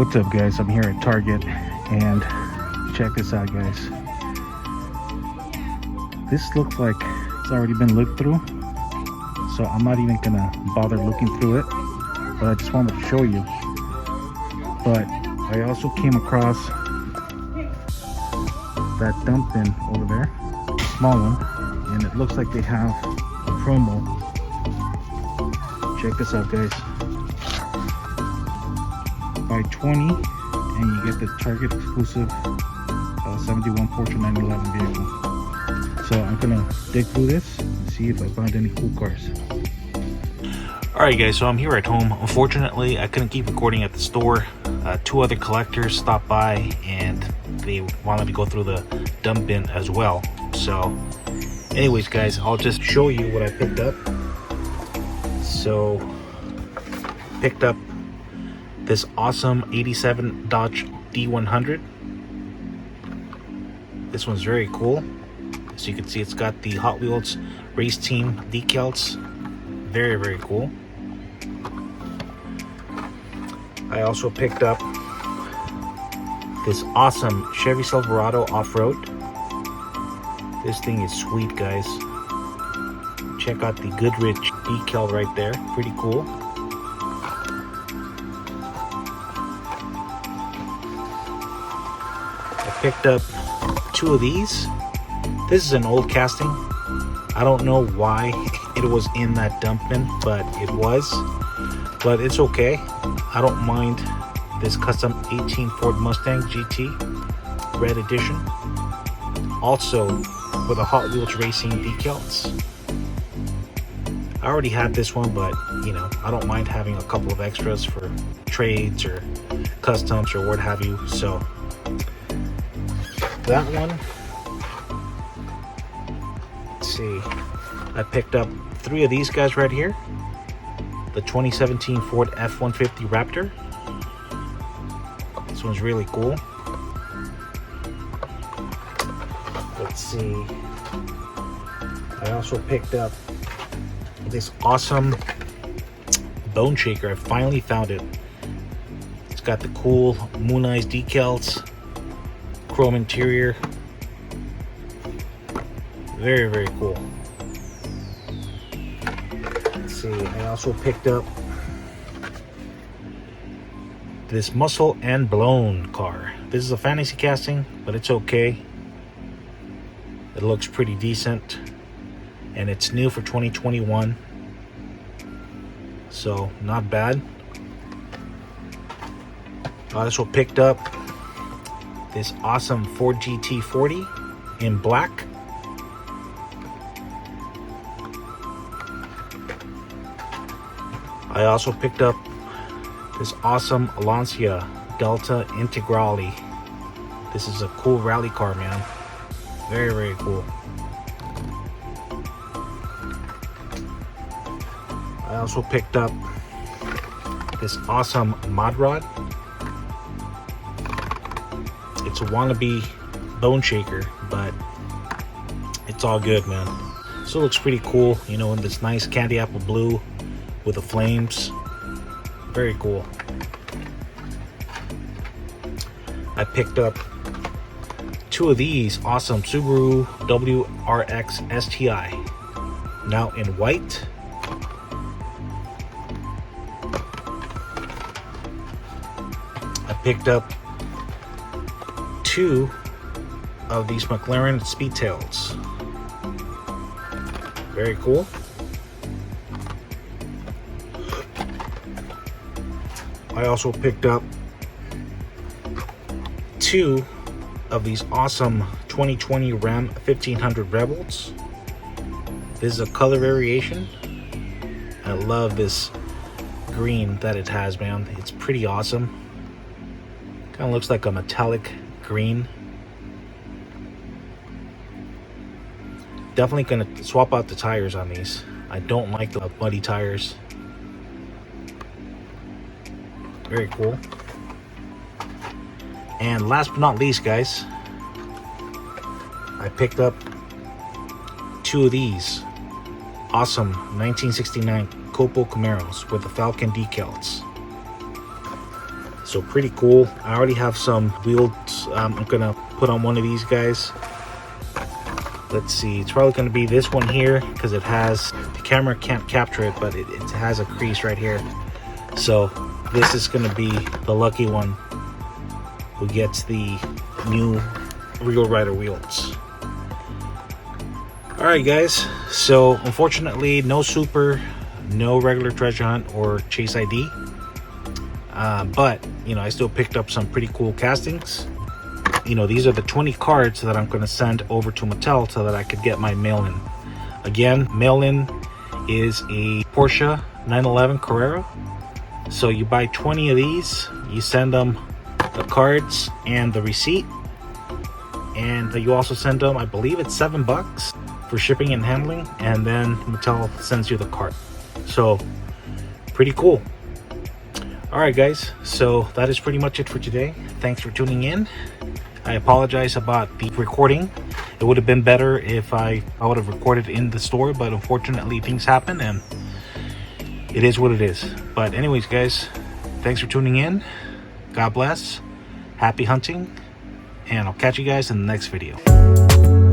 What's up guys, I'm here at Target and check this out guys. This looks like it's already been looked through, so I'm not even gonna bother looking through it, but I just wanted to show you. But I also came across that dump bin over there, small one, and it looks like they have a promo. Check this out guys. Buy 20 and you get the Target exclusive 71 Porsche 911 vehicle. So I'm gonna dig through this and see if I find any cool cars. Alright guys, so I'm here at home. Unfortunately, I couldn't keep recording at the store. Two other collectors stopped by and they wanted to go through the dump bin as well. So anyways guys, I'll just show you what I picked up. So picked up this awesome 87 Dodge D100. This one's very cool. As you can see, it's got the Hot Wheels race team decals. Very, very cool. I also picked up this awesome Chevy Silverado off-road. This thing is sweet, guys. Check out the Goodrich decal right there. Pretty cool. I picked up two of these. This is an old casting. I don't know why it was in that dump bin, but it was. But it's okay. I don't mind this custom 18 Ford Mustang GT red edition. Also with a Hot Wheels racing decals. I already had this one, but you know, I don't mind having a couple of extras for trades or customs or what have you. So that one, let's see, I picked up three of these guys right here. The 2017 Ford F-150 Raptor. This one's really cool. Let's see, I also picked up this awesome bone shaker. I finally found it. It's got the cool Moon Eyes decals, chrome interior. Very, very cool. Let's see, I also picked up this Muscle and Blown car. This is a fantasy casting, but it's okay. It looks pretty decent. And it's new for 2021. So, not bad. I also picked up this awesome Ford GT40 in black. I also picked up this awesome Lancia Delta Integrale. This is a cool rally car, man. Very, very cool. I also picked up this awesome mod rod. It's a wannabe bone shaker, but it's all good, man. So it looks pretty cool, you know, in this nice candy apple blue with the flames. Very cool. I picked up two of these awesome Subaru Wrx Sti, now in white. I picked up two of these McLaren Speedtails. Very cool. I also picked up two of these awesome 2020 Ram 1500 Rebels. This is a color variation. I love this green that it has, man. It's pretty awesome. Kind of looks like a metallic green. Definitely gonna swap out the tires on these. I don't like the muddy tires. Very cool. And last but not least, guys, I picked up two of these awesome 1969 Copo Camaros with the Falcon decals. So pretty cool. I already have some wheels. I'm gonna put on one of these guys. Let's see, it's probably gonna be this one here because it has, the camera can't capture it, but it has a crease right here. So this is gonna be the lucky one who gets the new Real Rider wheels. All right, guys. So unfortunately, no super, no regular treasure hunt or chase ID. But you know, I still picked up some pretty cool castings. You know, these are the 20 cards that I'm going to send over to Mattel so that I could get my mail-in. Again, mail-in is a Porsche 911 Carrera. So you buy 20 of these, you send them the cards and the receipt, and you also send them, I believe it's $7 for shipping and handling, and then Mattel sends you the card. So pretty cool. All right, guys, so that is pretty much it for today. Thanks for tuning in. I apologize about the recording. It would have been better if I would have recorded in the store, but unfortunately things happen and it is what it is. But anyways, guys, thanks for tuning in. God bless. Happy hunting, and I'll catch you guys in the next video.